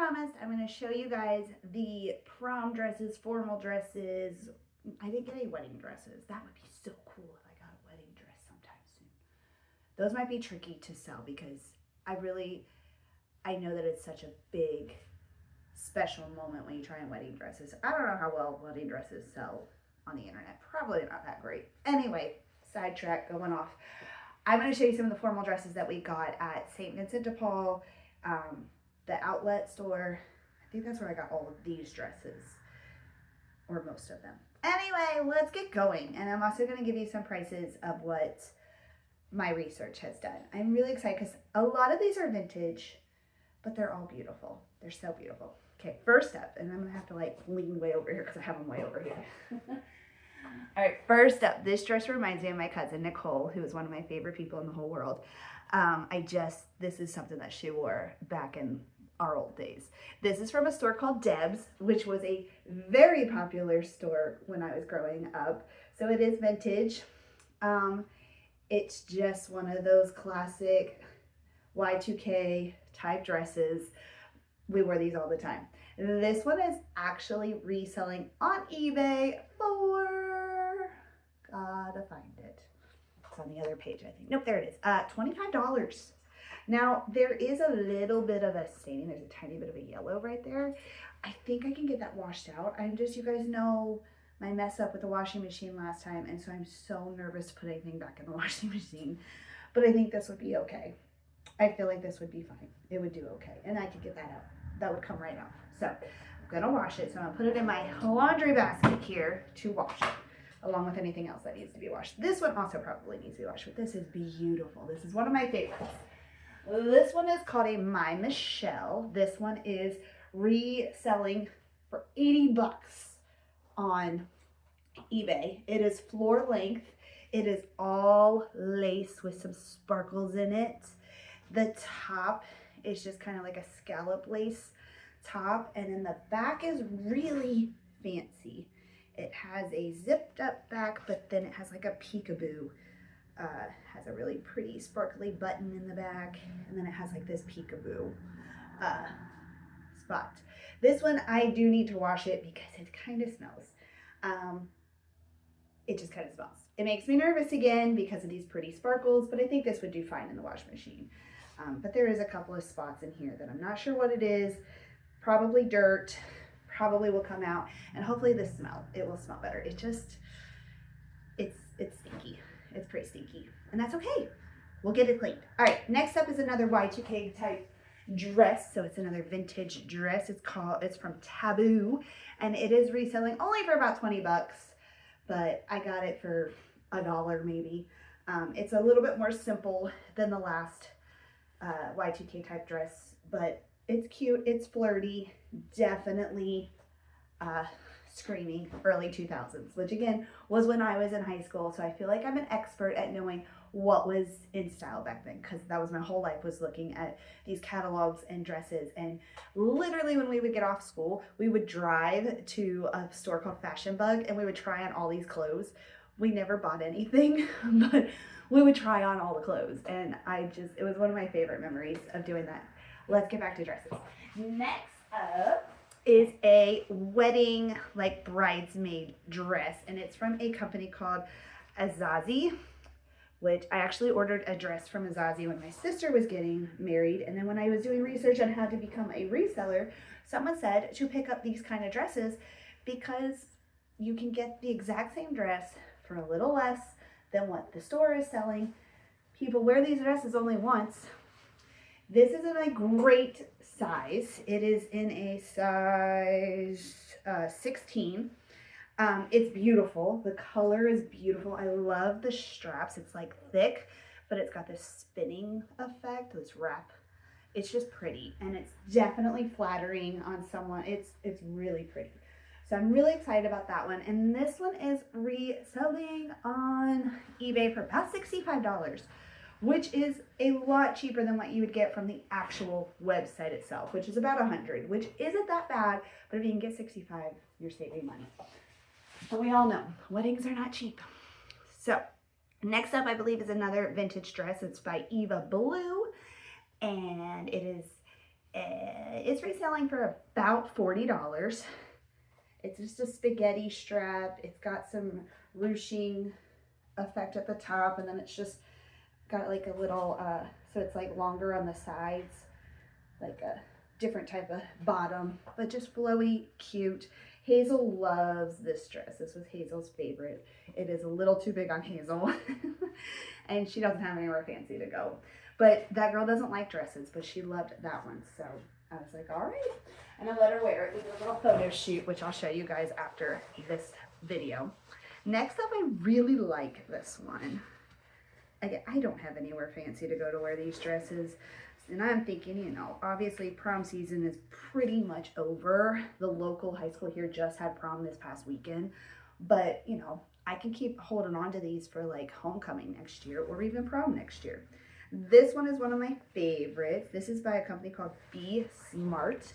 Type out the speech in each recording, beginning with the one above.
promised, I'm going to show you guys the prom dresses, formal dresses. I didn't get any wedding dresses. That would be so cool if I got a wedding dress sometime soon. Those might be tricky to sell because I know that it's such a big, special moment when you try on wedding dresses. I don't know how well wedding dresses sell on the internet. Probably not that great. Anyway, sidetrack going off. I'm going to show you some of the formal dresses that we got at St. Vincent de Paul, the outlet store. I think that's where I got all of these dresses, or most of them. Anyway, let's get going. And I'm also going to give you some prices of what my research has done. I'm really excited because a lot of these are vintage, but they're all beautiful. They're so beautiful. Okay, first up, and I'm going to have to like lean way over here because I have them way over here. All right, first up, this dress reminds me of my cousin Nicole, who is one of my favorite people in the whole world. This is something that she wore back in our old days. This is from a store called Deb's, which was a very popular store when I was growing up. So it is vintage. It's just one of those classic Y2K type dresses. We wear these all the time. This one is actually reselling on eBay for, gotta find it. It's on the other page, I think. Nope, there it is. $25. Now, there is a little bit of a staining. There's a tiny bit of a yellow right there. I think I can get that washed out. You guys know my mess up with the washing machine last time, and so I'm so nervous to put anything back in the washing machine. But I think this would be okay. I feel like this would be fine. It would do okay, and I could get that out. That would come right off. So I'm gonna wash it. So I'm gonna put it in my laundry basket here to wash it, along with anything else that needs to be washed. This one also probably needs to be washed, but this is beautiful. This is one of my favorites. This one is called a My Michelle. This one is reselling for 80 bucks on eBay. It is floor length. It is all lace with some sparkles in it. The top is just kind of like a scallop lace top, and then the back is really fancy. It has a zipped up back, but then it has like a peekaboo. Has a really pretty sparkly button in the back, and then it has like this peekaboo spot. This one I do need to wash it because it kind of smells. It just kind of smells. It makes me nervous again because of these pretty sparkles, but I think this would do fine in the wash machine. But there is a couple of spots in here that I'm not sure what it is. Probably dirt, probably will come out, and hopefully this smell, it will smell better. It's stinky. It's pretty stinky, and that's okay. We'll get it cleaned. All right, next up is another Y2K type dress. So it's another vintage dress. It's from Taboo, and it is reselling only for about 20 bucks, but I got it for $1 maybe. It's a little bit more simple than the last Y2K type dress, but it's cute, it's flirty, definitely screaming early 2000s, which again was when I was in high school. So I feel like I'm an expert at knowing what was in style back then, because that was my whole life, was looking at these catalogs and dresses. And literally when we would get off school, we would drive to a store called Fashion Bug and we would try on all these clothes. We never bought anything, but we would try on all the clothes, and it was one of my favorite memories of doing that. Let's get back to dresses. Next up is a wedding, like bridesmaid dress, and it's from a company called Azazi, which I actually ordered a dress from Azazi when my sister was getting married, and then when I was doing research on how to become a reseller, someone said to pick up these kind of dresses because you can get the exact same dress for a little less than what the store is selling. People wear these dresses only once. This is in a great size. It is in a size 16. It's beautiful. The color is beautiful. I love the straps. It's like thick, but it's got this spinning effect, this wrap. It's just pretty, and it's definitely flattering on someone. It's really pretty. So I'm really excited about that one. And this one is reselling on eBay for about $65, which is a lot cheaper than what you would get from the actual website itself, which is about $100, which isn't that bad, but if you can get $65, you're saving money. And we all know weddings are not cheap. So next up, I believe, is another vintage dress. It's by Eva Blue, and it is It's reselling for about $40. It's just a spaghetti strap. It's got some ruching effect at the top, and then it's just got like a little, so it's like longer on the sides, like a different type of bottom, but just flowy, cute. Hazel loves this dress. This was Hazel's favorite. It is a little too big on Hazel and she doesn't have anywhere fancy to go. But that girl doesn't like dresses, but she loved that one. So I was like, all right. And I let her wear it. We did a little photo shoot, which I'll show you guys after this video. Next up, I really like this one. Again, I don't have anywhere fancy to go to wear these dresses. And I'm thinking, you know, obviously prom season is pretty much over. The local high school here just had prom this past weekend. But, you know, I can keep holding on to these for like homecoming next year or even prom next year. This one is one of my favorites. This is by a company called Be Smart.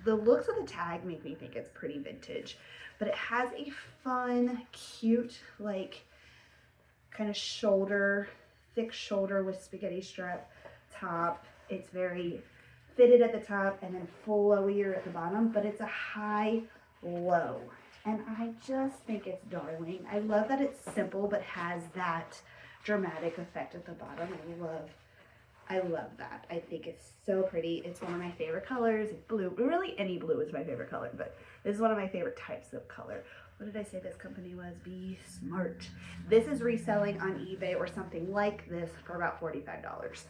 The looks of the tag make me think it's pretty vintage. But it has a fun, cute, like kind of shoulder, thick shoulder with spaghetti strap top. It's very fitted at the top and then flowier at the bottom, but it's a high low, and I just think it's darling. I love that it's simple but has that dramatic effect at the bottom. I love that. I think it's so pretty. It's one of my favorite colors. It's blue. Really, any blue is my favorite color, but this is one of my favorite types of color. What did I say this company was? Be Smart. This is reselling on eBay or something like this for about $45.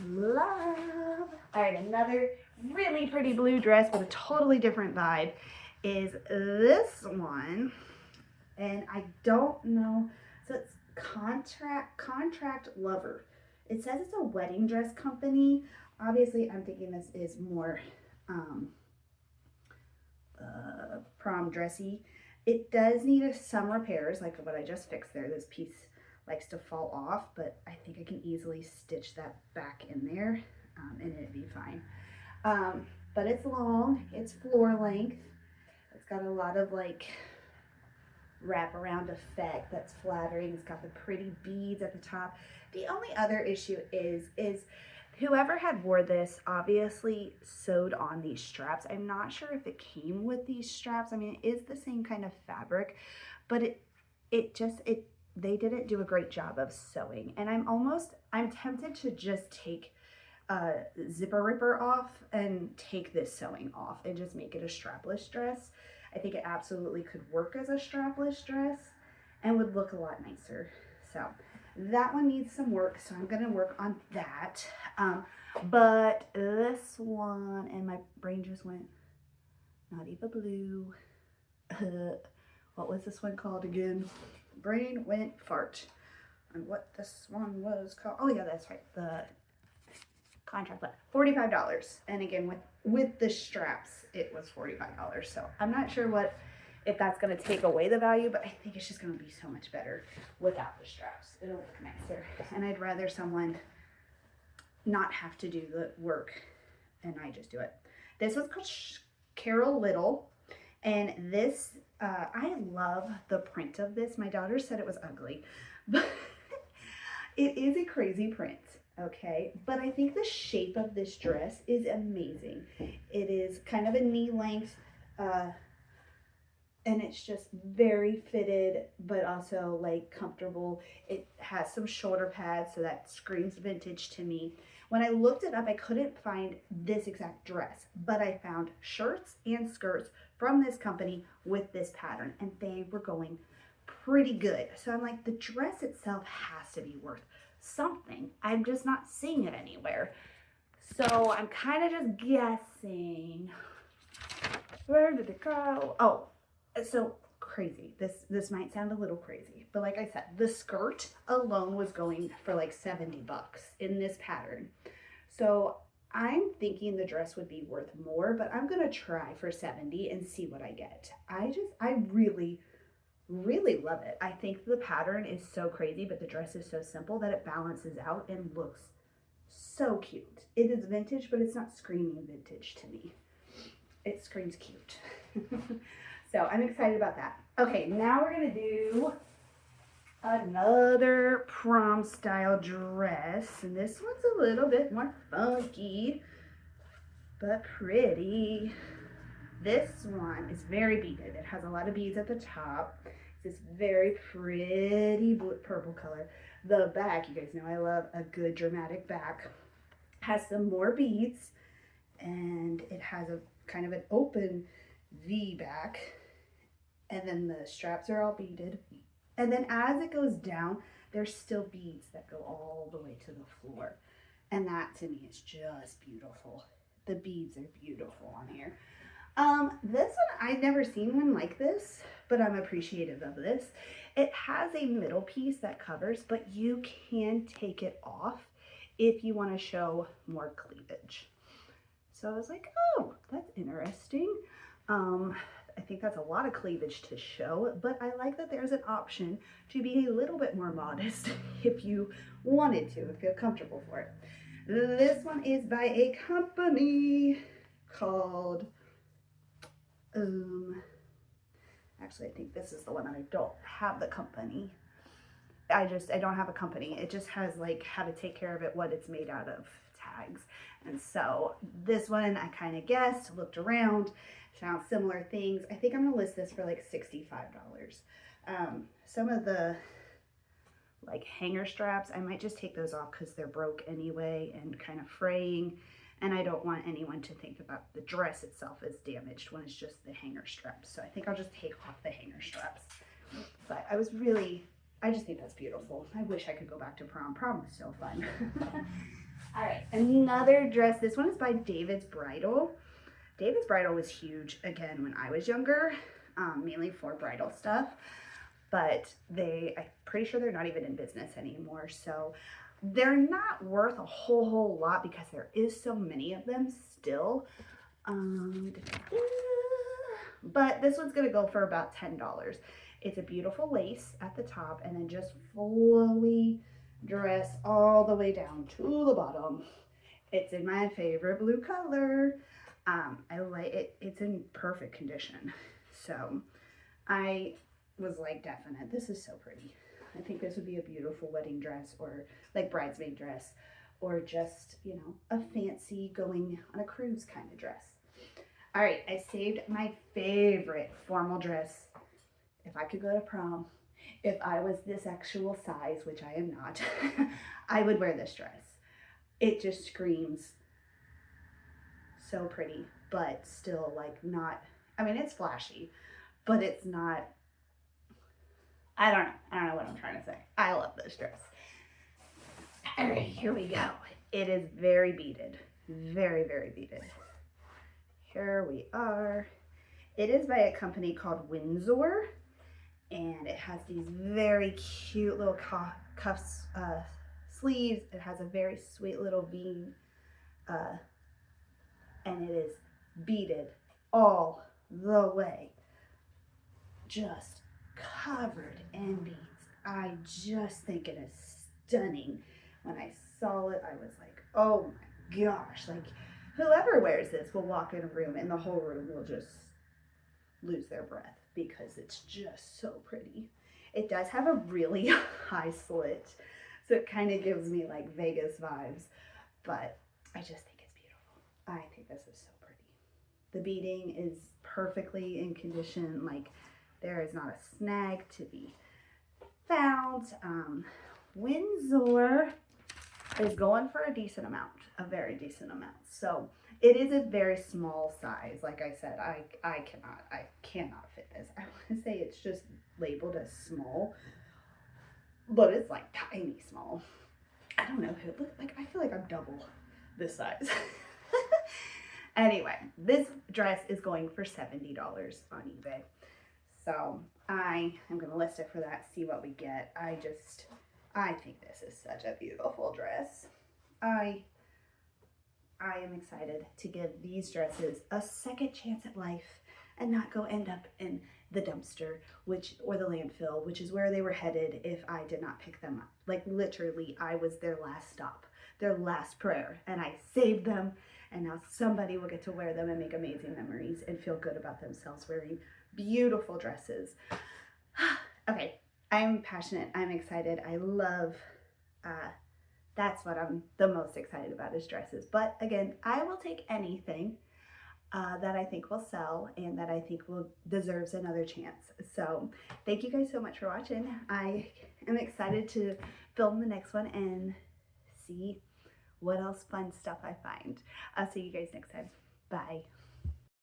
Love. All right, another really pretty blue dress with a totally different vibe is this one. And I don't know, so it's Contract Lover. It says it's a wedding dress company. Obviously, I'm thinking this is more prom dressy. It does need some repairs, like what I just fixed there. This piece likes to fall off, but I think I can easily stitch that back in there and it'd be fine. But it's long, it's floor length. It's got a lot of like wraparound effect that's flattering. It's got the pretty beads at the top. The only other issue is whoever had wore this obviously sewed on these straps. I'm not sure if it came with these straps. I mean, it is the same kind of fabric, but they didn't do a great job of sewing. And I'm tempted to just take a zipper ripper off and take this sewing off and just make it a strapless dress. I think it absolutely could work as a strapless dress and would look a lot nicer. So that one needs some work, so I'm gonna work on that. But this one, and my brain just went, not even blue. What was this one called again? Brain went fart on what this one was called. Oh yeah, that's right, the contract left. $45. And again, with the straps, it was $45. So I'm not sure if that's going to take away the value, but I think it's just going to be so much better without the straps. It'll look nicer. And I'd rather someone not have to do the work and I just do it. This was called Carol Little. And this, I love the print of this. My daughter said it was ugly, but it is a crazy print. Okay, but I think the shape of this dress is amazing. It is kind of a knee length, and it's just very fitted, but also like comfortable. It has some shoulder pads, so that screams vintage to me. When I looked it up, I couldn't find this exact dress, but I found shirts and skirts from this company with this pattern, and they were going pretty good. So I'm like, the dress itself has to be worth something. I'm just not seeing it anywhere. So I'm kind of just guessing. Where did it go? Oh, so crazy. This might sound a little crazy, but like I said, the skirt alone was going for like $70 in this pattern. So I'm thinking the dress would be worth more, but I'm gonna try for $70 and see what I get. I really love it. I think the pattern is so crazy, but the dress is so simple that it balances out and looks so cute. It is vintage, but it's not screaming vintage to me. It screams cute. So I'm excited about that. Okay, now we're gonna do Another prom style dress, and this one's a little bit more funky, but pretty. This one is very beaded. It has a lot of beads at the top. It's this very pretty blue, purple color. The back, you guys know I love a good dramatic back. Has some more beads, and it has a kind of an open V back, and then the straps are all beaded. And then as it goes down, there's still beads that go all the way to the floor. And that to me is just beautiful. The beads are beautiful on here. This one, I've never seen one like this, but I'm appreciative of this. It has a middle piece that covers, but you can take it off if you want to show more cleavage. So I was like, oh, that's interesting. I think that's a lot of cleavage to show, but I like that there's an option to be a little bit more modest if you wanted to, if you're comfortable for it. This one is by a company called, actually I think this is the one that I don't have the company. I don't have a company. It just has like how to take care of it, what it's made out of tags. And so this one I kind of guessed, looked around, found similar things. I think I'm gonna list this for like $65. Some of the like hanger straps, I might just take those off because they're broke anyway and kind of fraying. And I don't want anyone to think about the dress itself as damaged when it's just the hanger straps. So I think I'll just take off the hanger straps. But I just think that's beautiful. I wish I could go back to prom. Prom was so fun. All right, another dress. This one is by David's Bridal. David's Bridal was huge, again, when I was younger, mainly for bridal stuff. But I'm pretty sure they're not even in business anymore. So they're not worth a whole lot because there is so many of them still. But this one's gonna go for about $10. It's a beautiful lace at the top and then just fully dress all the way down to the bottom. It's in my favorite blue color. I like it. It's in perfect condition. So I was like definite. This is so pretty. I think this would be a beautiful wedding dress or like bridesmaid dress or just, you know, a fancy going on a cruise kind of dress. All right, I saved my favorite formal dress. If I could go to prom, if I was this actual size, which I am not, I would wear this dress. It just screams so pretty, but still like not, I mean, it's flashy, but it's not, I don't know what I'm trying to say. I love this dress. All right, here we go. It is very beaded, very, very beaded. Here we are. It is by a company called Windsor, and it has these very cute little cuffs, sleeves. It has a very sweet little V, and it is beaded all the way, just covered in beads. I just think it is stunning. When I saw it, I was like, oh my gosh, like whoever wears this will walk in a room and the whole room will just lose their breath because it's just so pretty. It does have a really high slit, so it kind of gives me like Vegas vibes, but I just think it's beautiful. I think this is so pretty. The beading is perfectly in condition. Like there is not a snag to be found. Windsor is going for a decent amount, a very decent amount. So it is a very small size. Like I said, I cannot fit this. I want to say it's just labeled as small, but it's like tiny small. I don't know who, like I feel like I'm double this size. Anyway, this dress is going for $70 on eBay. So I am going to list it for that, see what we get. I think this is such a beautiful dress. I am excited to give these dresses a second chance at life and not go end up in the dumpster, or the landfill, which is where they were headed if I did not pick them up. Like literally, I was their last stop, their last prayer, and I saved them, and now somebody will get to wear them and make amazing memories and feel good about themselves wearing beautiful dresses. Okay, I'm passionate. I'm excited. I love, that's what I'm the most excited about is dresses. But again, I will take anything that I think will sell and that I think will deserves another chance. So thank you guys so much for watching. I am excited to film the next one and see what else fun stuff I find. I'll see you guys next time. Bye.